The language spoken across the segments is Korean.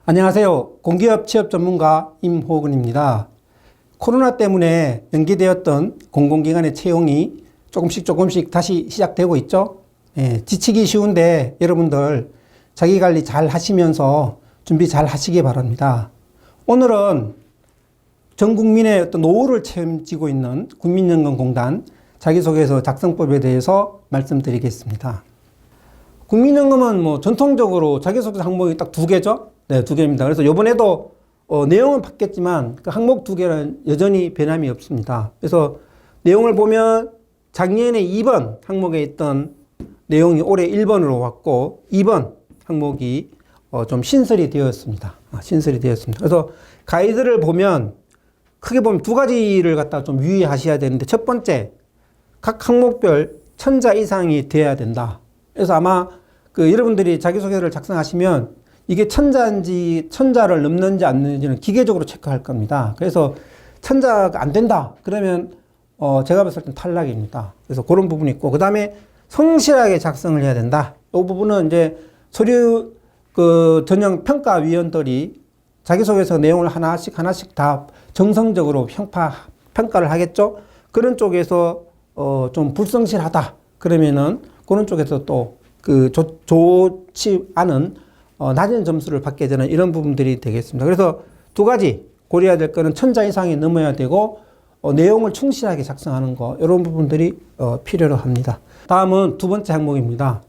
안녕하세요. 공기업 취업 전문가 임호근입니다. 코로나 때문에 연기되었던 공공기관의 채용이 조금씩 다시 시작되고 있죠. 지치기 쉬운데 여러분들 자기관리 잘 하시면서 준비 잘 하시기 바랍니다. 오늘은 전 국민의 어떤 노후를 책임지고 있는 국민연금공단 자기소개서 작성법에 대해서 말씀드리겠습니다. 국민연금은 전통적으로 자기소개서 항목이 딱 두 개죠. 네, 두 개입니다. 그래서 이번에도 내용은 바뀌었지만 그 항목 두 개는 여전히 변함이 없습니다. 그래서 내용을 보면 작년에 2번 항목에 있던 내용이 올해 1번으로 왔고 2번 항목이 좀 신설이 되었습니다. 신설이 되었습니다. 그래서 가이드를 보면 크게 보면 두 가지를 갖다가 좀 유의하셔야 되는데, 첫 번째, 각 항목별 1000자 이상이 돼야 된다. 그래서 아마 여러분들이 자기소개서를 작성하시면 이게 1000자를 넘는지 안 넘는지는 기계적으로 체크할 겁니다. 그래서 1000자가 안 된다 그러면 제가 봤을 땐 탈락입니다. 그래서 그런 부분이 있고, 그 다음에 성실하게 작성을 해야 된다. 이 부분은 이제 서류 전형 평가위원들이 자기소개서 내용을 하나씩 다 정성적으로 평가를 하겠죠. 그런 쪽에서 좀 불성실하다 그러면은 그런 쪽에서 또 좋지 않은 낮은 점수를 받게 되는 이런 부분들이 되겠습니다. 그래서 두 가지 고려해야 될 거는 1000자 이상이 넘어야 되고, 내용을 충실하게 작성하는 거, 이런 부분들이 필요로 합니다. 다음은 두 번째 항목입니다.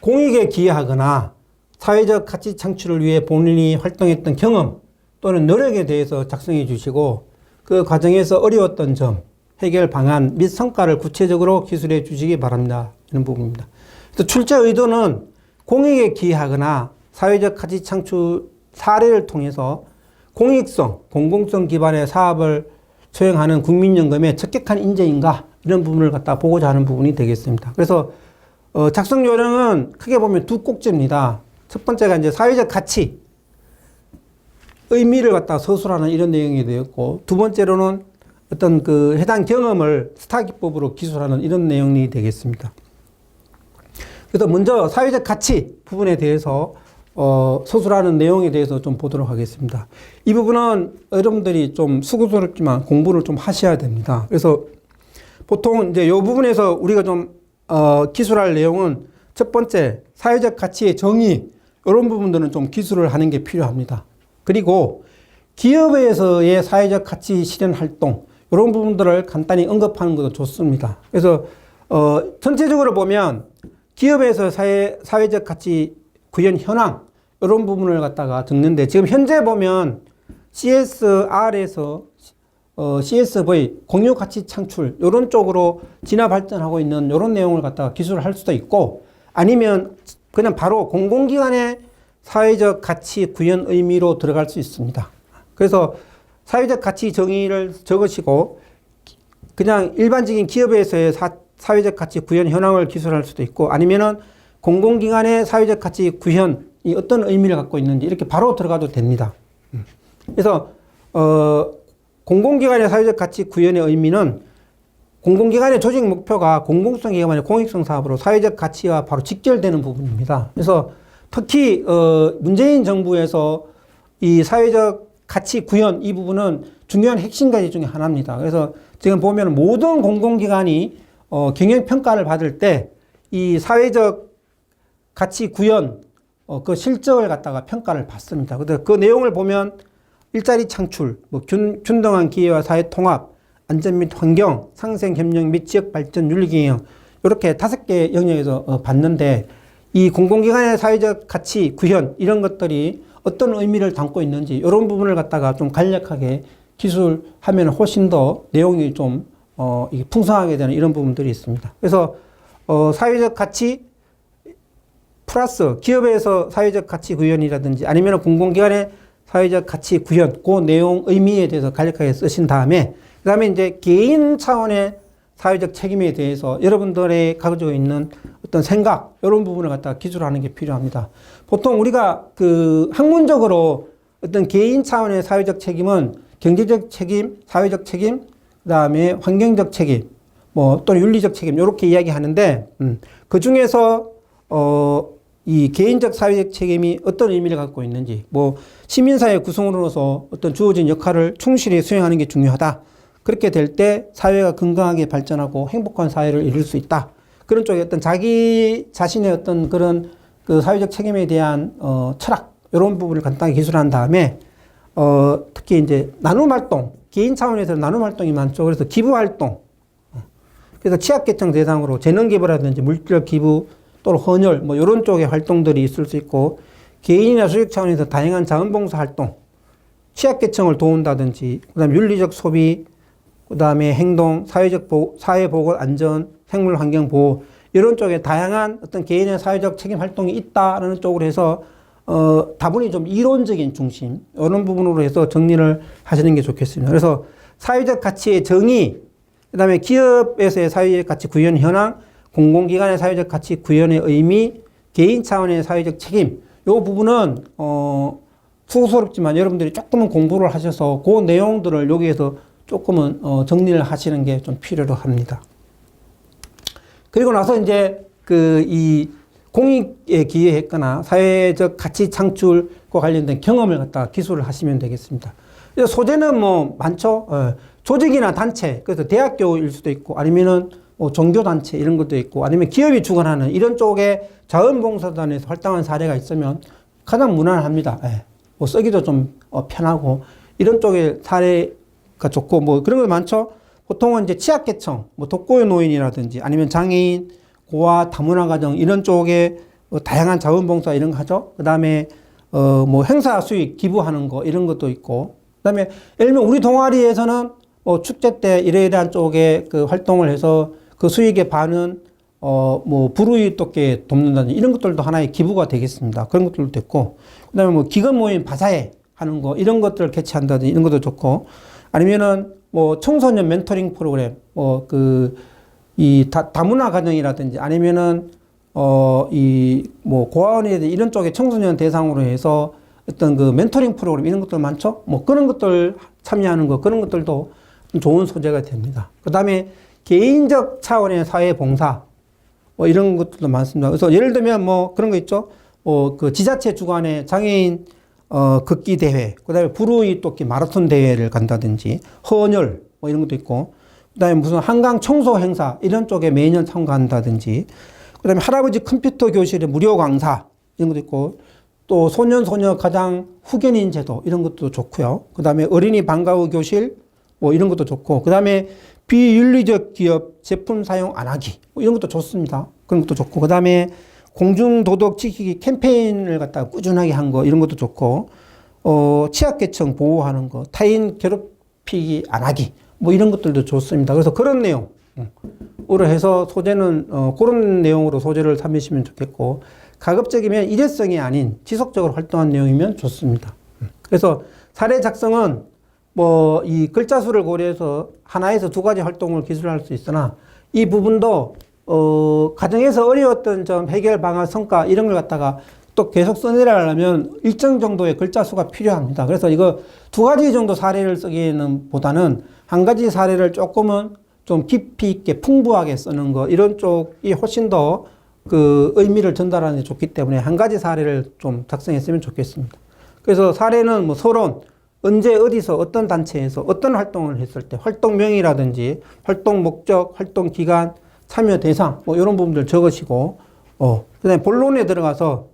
공익에 기여하거나 사회적 가치 창출을 위해 본인이 활동했던 경험 또는 노력에 대해서 작성해 주시고, 그 과정에서 어려웠던 점, 해결 방안 및 성과를 구체적으로 기술해 주시기 바랍니다. 이런 부분입니다. 그래서 출제 의도는 공익에 기여하거나 사회적 가치 창출 사례를 통해서 공익성, 공공성 기반의 사업을 수행하는 국민연금의 적격한 인재인가, 이런 부분을 갖다 보고자 하는 부분이 되겠습니다. 그래서 작성 요령은 크게 보면 두 꼭지입니다. 첫 번째가 이제 사회적 가치, 의미를 갖다 서술하는 이런 내용이 되었고, 두 번째로는 어떤 해당 경험을 스타 기법으로 기술하는 이런 내용이 되겠습니다. 그래서 먼저 사회적 가치 부분에 대해서 서술하는 내용에 대해서 좀 보도록 하겠습니다. 이 부분은 여러분들이 좀 수고스럽지만 공부를 좀 하셔야 됩니다. 그래서 보통 이제 이 부분에서 우리가 좀 기술할 내용은, 첫 번째, 사회적 가치의 정의, 이런 부분들은 좀 기술을 하는 게 필요합니다. 그리고 기업에서의 사회적 가치 실현 활동, 이런 부분들을 간단히 언급하는 것도 좋습니다. 그래서 전체적으로 보면 기업에서 사회적 가치 구현 현황, 이런 부분을 갖다가 적는데, 지금 현재 보면 CSR에서 CSV, 공유 가치 창출, 이런 쪽으로 진화 발전하고 있는 이런 내용을 갖다가 기술을 할 수도 있고, 아니면 그냥 바로 공공기관의 사회적 가치 구현 의미로 들어갈 수 있습니다. 그래서 사회적 가치 정의를 적으시고, 그냥 일반적인 기업에서의 사회적 가치 구현 현황을 기술할 수도 있고, 아니면은 공공기관의 사회적 가치 구현이 어떤 의미를 갖고 있는지 이렇게 바로 들어가도 됩니다. 그래서 공공기관의 사회적 가치 구현의 의미는 공공기관의 조직 목표가 공공성 기관의 공익성 사업으로 사회적 가치와 바로 직결되는 부분입니다. 그래서 특히 문재인 정부에서 이 사회적 가치 구현, 이 부분은 중요한 핵심 가치 중에 하나입니다. 그래서 지금 보면 모든 공공기관이 경영평가를 받을 때 이 사회적 가치 구현, 그 실적을 갖다가 평가를 받습니다. 근데 그 내용을 보면 일자리 창출, 균등한 기회와 사회 통합, 안전 및 환경, 상생 협력 및 지역 발전 윤리 경영, 이렇게 5개 영역에서 받는데, 이 공공기관의 사회적 가치 구현, 이런 것들이 어떤 의미를 담고 있는지, 이런 부분을 갖다가 좀 간략하게 기술하면 훨씬 더 내용이 좀 풍성하게 되는 이런 부분들이 있습니다. 그래서 사회적 가치 플러스 기업에서 사회적 가치 구현이라든지, 아니면 공공기관의 사회적 가치 구현, 그 내용 의미에 대해서 간략하게 쓰신 다음에, 그 다음에 이제 개인 차원의 사회적 책임에 대해서 여러분들의 가지고 있는 어떤 생각, 이런 부분을 갖다가 기술하는 게 필요합니다. 보통 우리가 학문적으로 어떤 개인 차원의 사회적 책임은 경제적 책임, 사회적 책임, 그 다음에 환경적 책임, 또는 윤리적 책임, 이렇게 이야기하는데, 그 중에서 이 개인적 사회적 책임이 어떤 의미를 갖고 있는지, 뭐 시민사회 구성으로서 어떤 주어진 역할을 충실히 수행하는 게 중요하다. 그렇게 될 때 사회가 건강하게 발전하고 행복한 사회를 이룰 수 있다. 그런 쪽에 어떤 자기 자신의 어떤 그런 그 사회적 책임에 대한 철학, 이런 부분을 간단히 기술한 다음에 특히 이제 나눔 활동, 개인 차원에서 나눔 활동이 많죠. 그래서 기부 활동, 그래서 취약계층 대상으로 재능기부라든지 물질 기부 또는 헌혈 뭐 이런 쪽의 활동들이 있을 수 있고, 개인이나 수익 차원에서 다양한 자원봉사 활동, 취약계층을 도운다든지, 그다음에 윤리적 소비, 그다음에 행동, 사회적 보호, 사회보건 안전, 생물 환경 보호, 이런 쪽에 다양한 어떤 개인의 사회적 책임 활동이 있다라는 쪽으로 해서 다분히 좀 이론적인 중심, 이런 부분으로 해서 정리를 하시는 게 좋겠습니다. 그래서 사회적 가치의 정의, 그 다음에 기업에서의 사회적 가치 구현 현황, 공공기관의 사회적 가치 구현의 의미, 개인 차원의 사회적 책임, 이 부분은 수고스럽지만 여러분들이 조금은 공부를 하셔서 그 내용들을 여기에서 조금은 정리를 하시는 게 좀 필요로 합니다. 그리고 나서 이제 이 공익에 기여했거나 사회적 가치 창출과 관련된 경험을 갖다가 기술을 하시면 되겠습니다. 소재는 뭐 많죠. 조직이나 단체, 그래서 대학교일 수도 있고 아니면은 뭐 종교단체 이런 것도 있고 아니면 기업이 주관하는 이런 쪽에 자원봉사단에서 활동한 사례가 있으면 가장 무난합니다. 뭐 쓰기도 좀 편하고 이런 쪽에 사례가 좋고 뭐 그런 거 많죠. 보통은 이제 취약계층, 뭐 독거의 노인이라든지 아니면 장애인, 고아, 다문화 가정 이런 쪽에 다양한 자원봉사 이런 거 하죠. 그 다음에 뭐 행사 수익 기부하는 거 이런 것도 있고, 그 다음에 예를 들면 우리 동아리에서는 축제 때 이러이러한 쪽에 그 활동을 해서 그 수익의 반은 뭐 불우이웃돕게 돕는다든지 이런 것들도 하나의 기부가 되겠습니다. 그런 것들도 됐고, 그 다음에 뭐 기금 모임 바자회 하는 거 이런 것들을 개최한다든지 이런 것도 좋고, 아니면은 뭐 청소년 멘토링 프로그램, 이 다문화 가정이라든지 아니면은 이 뭐 고아원이라든지 이런 쪽에 청소년 대상으로 해서 어떤 그 멘토링 프로그램 이런 것들 많죠. 뭐 그런 것들 참여하는 거 그런 것들도 좋은 소재가 됩니다. 그 다음에 개인적 차원의 사회 봉사 뭐 이런 것들도 많습니다. 그래서 예를 들면 뭐 그런 거 있죠. 그 지자체 주관의 장애인 걷기 대회, 그 다음에 불우이웃돕기 마라톤 대회를 간다든지 헌혈 뭐 이런 것도 있고, 그 다음에 무슨 한강 청소 행사 이런 쪽에 매년 참가한다든지, 그 다음에 할아버지 컴퓨터 교실의 무료 강사 이런 것도 있고, 또 소년 소녀 가장 후견인 제도 이런 것도 좋고요. 그 다음에 어린이 방과 후 교실 뭐 이런 것도 좋고, 그 다음에 비윤리적 기업 제품 사용 안 하기 뭐 이런 것도 좋습니다. 그런 것도 좋고, 그 다음에 공중도덕 지키기 캠페인을 갖다가 꾸준하게 한 거 이런 것도 좋고, 취약계층 보호하는 거, 타인 괴롭히기 안 하기 뭐 이런 것들도 좋습니다. 그래서 그런 내용으로 해서 소재는 그런 내용으로 소재를 삼으시면 좋겠고, 가급적이면 일회성이 아닌 지속적으로 활동한 내용이면 좋습니다. 그래서 사례 작성은 뭐 이 글자 수를 고려해서 하나에서 두 가지 활동을 기술할 수 있으나, 이 부분도 가정에서 어려웠던 점 해결 방안 성과 이런 걸 갖다가 또 계속 써내려가려면 일정 정도의 글자 수가 필요합니다. 그래서 이거 두 가지 정도 사례를 쓰기에는 보다는 한 가지 사례를 조금은 좀 깊이 있게 풍부하게 쓰는 거 이런 쪽이 훨씬 더 그 의미를 전달하는 데 좋기 때문에 한 가지 사례를 좀 작성했으면 좋겠습니다. 그래서 사례는 뭐 서론, 언제 어디서 어떤 단체에서 어떤 활동을 했을 때 활동명이라든지 활동 목적, 활동 기간, 참여 대상 뭐 이런 부분들 적으시고, 그다음에 본론에 들어가서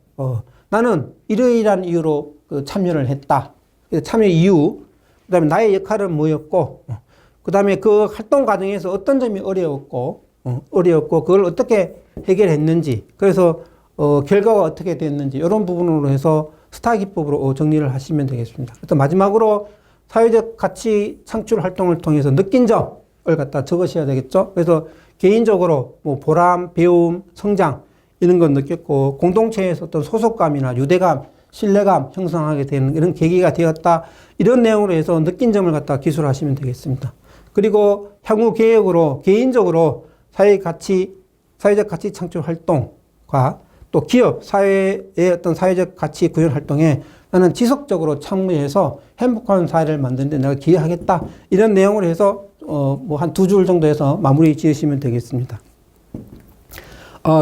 나는 이러이러한 이유로 참여를 했다. 참여 이유, 그다음에 나의 역할은 뭐였고, 그다음에 그 활동 과정에서 어떤 점이 어려웠고 그걸 어떻게 해결했는지, 그래서 결과가 어떻게 됐는지 이런 부분으로 해서 스타 기법으로 정리를 하시면 되겠습니다. 또 마지막으로 사회적 가치 창출 활동을 통해서 느낀 점을 갖다 적으셔야 되겠죠. 그래서 개인적으로 뭐 보람, 배움, 성장 이런 건 느꼈고, 공동체에서 어떤 소속감이나 유대감, 신뢰감 형성하게 되는 이런 계기가 되었다. 이런 내용으로 해서 느낀 점을 갖다 기술하시면 되겠습니다. 그리고 향후 계획으로 개인적으로 사회적 가치 창출 활동과 또 기업, 사회의 어떤 사회적 가치 구현 활동에 나는 지속적으로 참여해서 행복한 사회를 만드는 데 내가 기여하겠다. 이런 내용으로 해서 뭐 한 두 줄 정도 해서 마무리 지으시면 되겠습니다.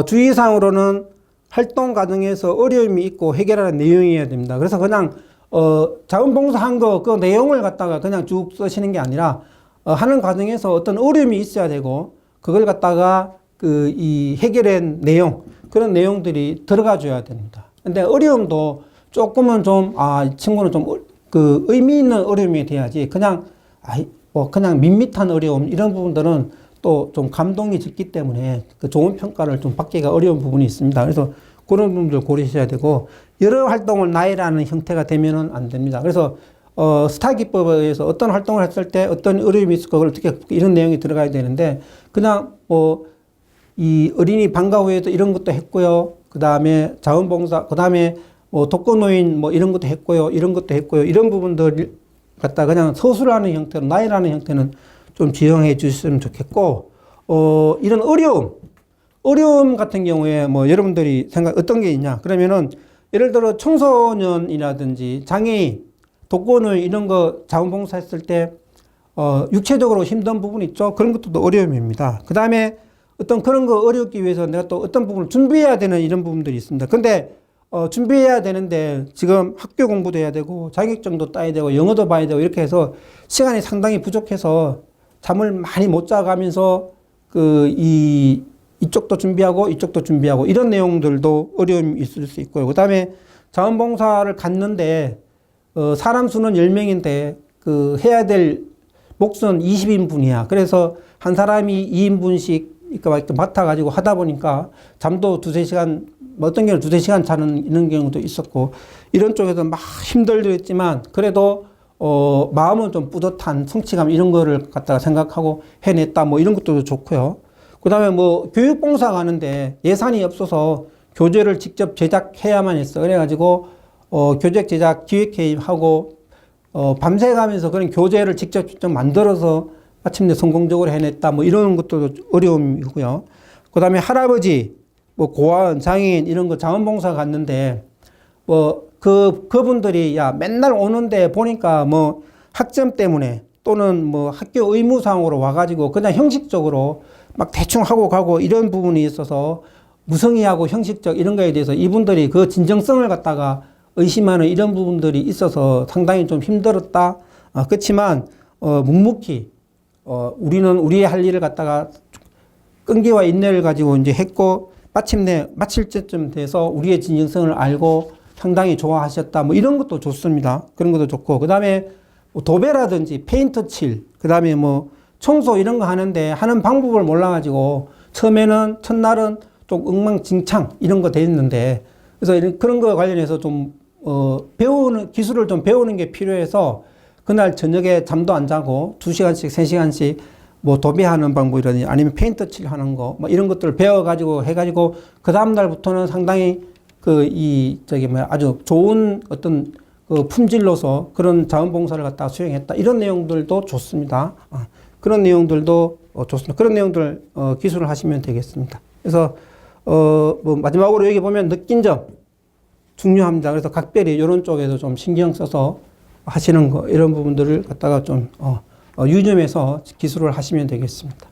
주의사항으로는 활동 과정에서 어려움이 있고 해결하는 내용이어야 됩니다. 그래서 그냥 자원봉사한 거 그 내용을 갖다가 그냥 쭉 쓰시는 게 아니라 하는 과정에서 어떤 어려움이 있어야 되고 그걸 갖다가 이 해결한 내용 그런 내용들이 들어가 줘야 됩니다. 근데 어려움도 조금은 좀 이 친구는 좀 의미 있는 어려움이 돼야지 그냥 그냥 밋밋한 어려움 이런 부분들은 또 좀 감동이 적기 때문에 그 좋은 평가를 좀 받기가 어려운 부분이 있습니다. 그래서 그런 부분들 고르셔야 되고 여러 활동을 나열하는 형태가 되면은 안 됩니다. 그래서 스타 기법에 의해서 어떤 활동을 했을 때 어떤 어려움이 있을 거 어떻게 이런 내용이 들어가야 되는데 그냥 이 어린이 방과 후에도 이런 것도 했고요. 그 다음에 자원봉사, 그 다음에 독거노인 이런 것도 했고요. 이런 것도 했고요. 이런 부분들 갖다 그냥 서술하는 형태로 나열하는 형태는 좀 지정해 주셨으면 좋겠고 이런 어려움 같은 경우에 여러분들이 어떤 게 있냐 그러면은 예를 들어 청소년이라든지 장애인, 독거노인 이런 거 자원봉사 했을 때 육체적으로 힘든 부분 있죠. 그런 것도 어려움입니다. 그 다음에 어떤 그런 거 어렵기 위해서 내가 또 어떤 부분을 준비해야 되는 이런 부분들이 있습니다. 근데 준비해야 되는데 지금 학교 공부도 해야 되고 자격증도 따야 되고 영어도 봐야 되고 이렇게 해서 시간이 상당히 부족해서 잠을 많이 못 자가면서 이쪽도 준비하고 이쪽도 준비하고 이런 내용들도 어려움이 있을 수 있고요. 그 다음에 자원봉사를 갔는데 사람 수는 10명인데 해야 될 몫은 20인분이야. 그래서 한 사람이 2인분씩 이렇게 맡아가지고 하다 보니까 잠도 2-3시간, 어떤 경우는 2-3시간 자는 이런 경우도 있었고 이런 쪽에서 막 힘들었지만 그래도 마음은 좀 뿌듯한 성취감 이런 거를 갖다가 생각하고 해냈다 이런 것도 좋고요. 그 다음에 교육봉사 가는데 예산이 없어서 교재를 직접 제작해야만 했어. 그래가지고 교재 제작 기획회의하고 밤새 가면서 그런 교재를 직접 만들어서 마침내 성공적으로 해냈다. 이런 것도 어려움이고요. 그 다음에 할아버지, 고아원, 장애인 이런 거 자원봉사 갔는데 그분들이 맨날 오는데 보니까 학점 때문에 또는 학교 의무상으로 와가지고 그냥 형식적으로 막 대충 하고 가고 이런 부분이 있어서 무성의하고 형식적 이런 거에 대해서 이분들이 그 진정성을 갖다가 의심하는 이런 부분들이 있어서 상당히 좀 힘들었다. 그렇지만 묵묵히 우리는 우리의 할 일을 갖다가 끈기와 인내를 가지고 이제 했고 마침내 마칠 때쯤 돼서 우리의 진정성을 알고 상당히 좋아하셨다. 이런 것도 좋습니다. 그런 것도 좋고 그 다음에 도배라든지 페인트 칠, 그 다음에 청소 이런 거 하는데 하는 방법을 몰라가지고 처음에는 첫날은 좀 엉망진창 이런 거 돼 있는데 그래서 그런 거 관련해서 좀 배우는 기술을 좀 배우는 게 필요해서 그날 저녁에 잠도 안 자고 2시간씩 3시간씩 도배하는 방법이라든지 아니면 페인트 칠 하는 거 이런 것들을 배워가지고 해가지고 그 다음날부터는 상당히 아주 좋은 어떤 품질로서 그런 자원봉사를 갖다가 수행했다. 이런 내용들도 좋습니다. 그런 내용들도 좋습니다. 그런 내용들 기술을 하시면 되겠습니다. 그래서 마지막으로 여기 보면 느낀 점 중요합니다. 그래서 각별히 이런 쪽에도 좀 신경 써서 하시는 거 이런 부분들을 갖다가 좀 유념해서 기술을 하시면 되겠습니다.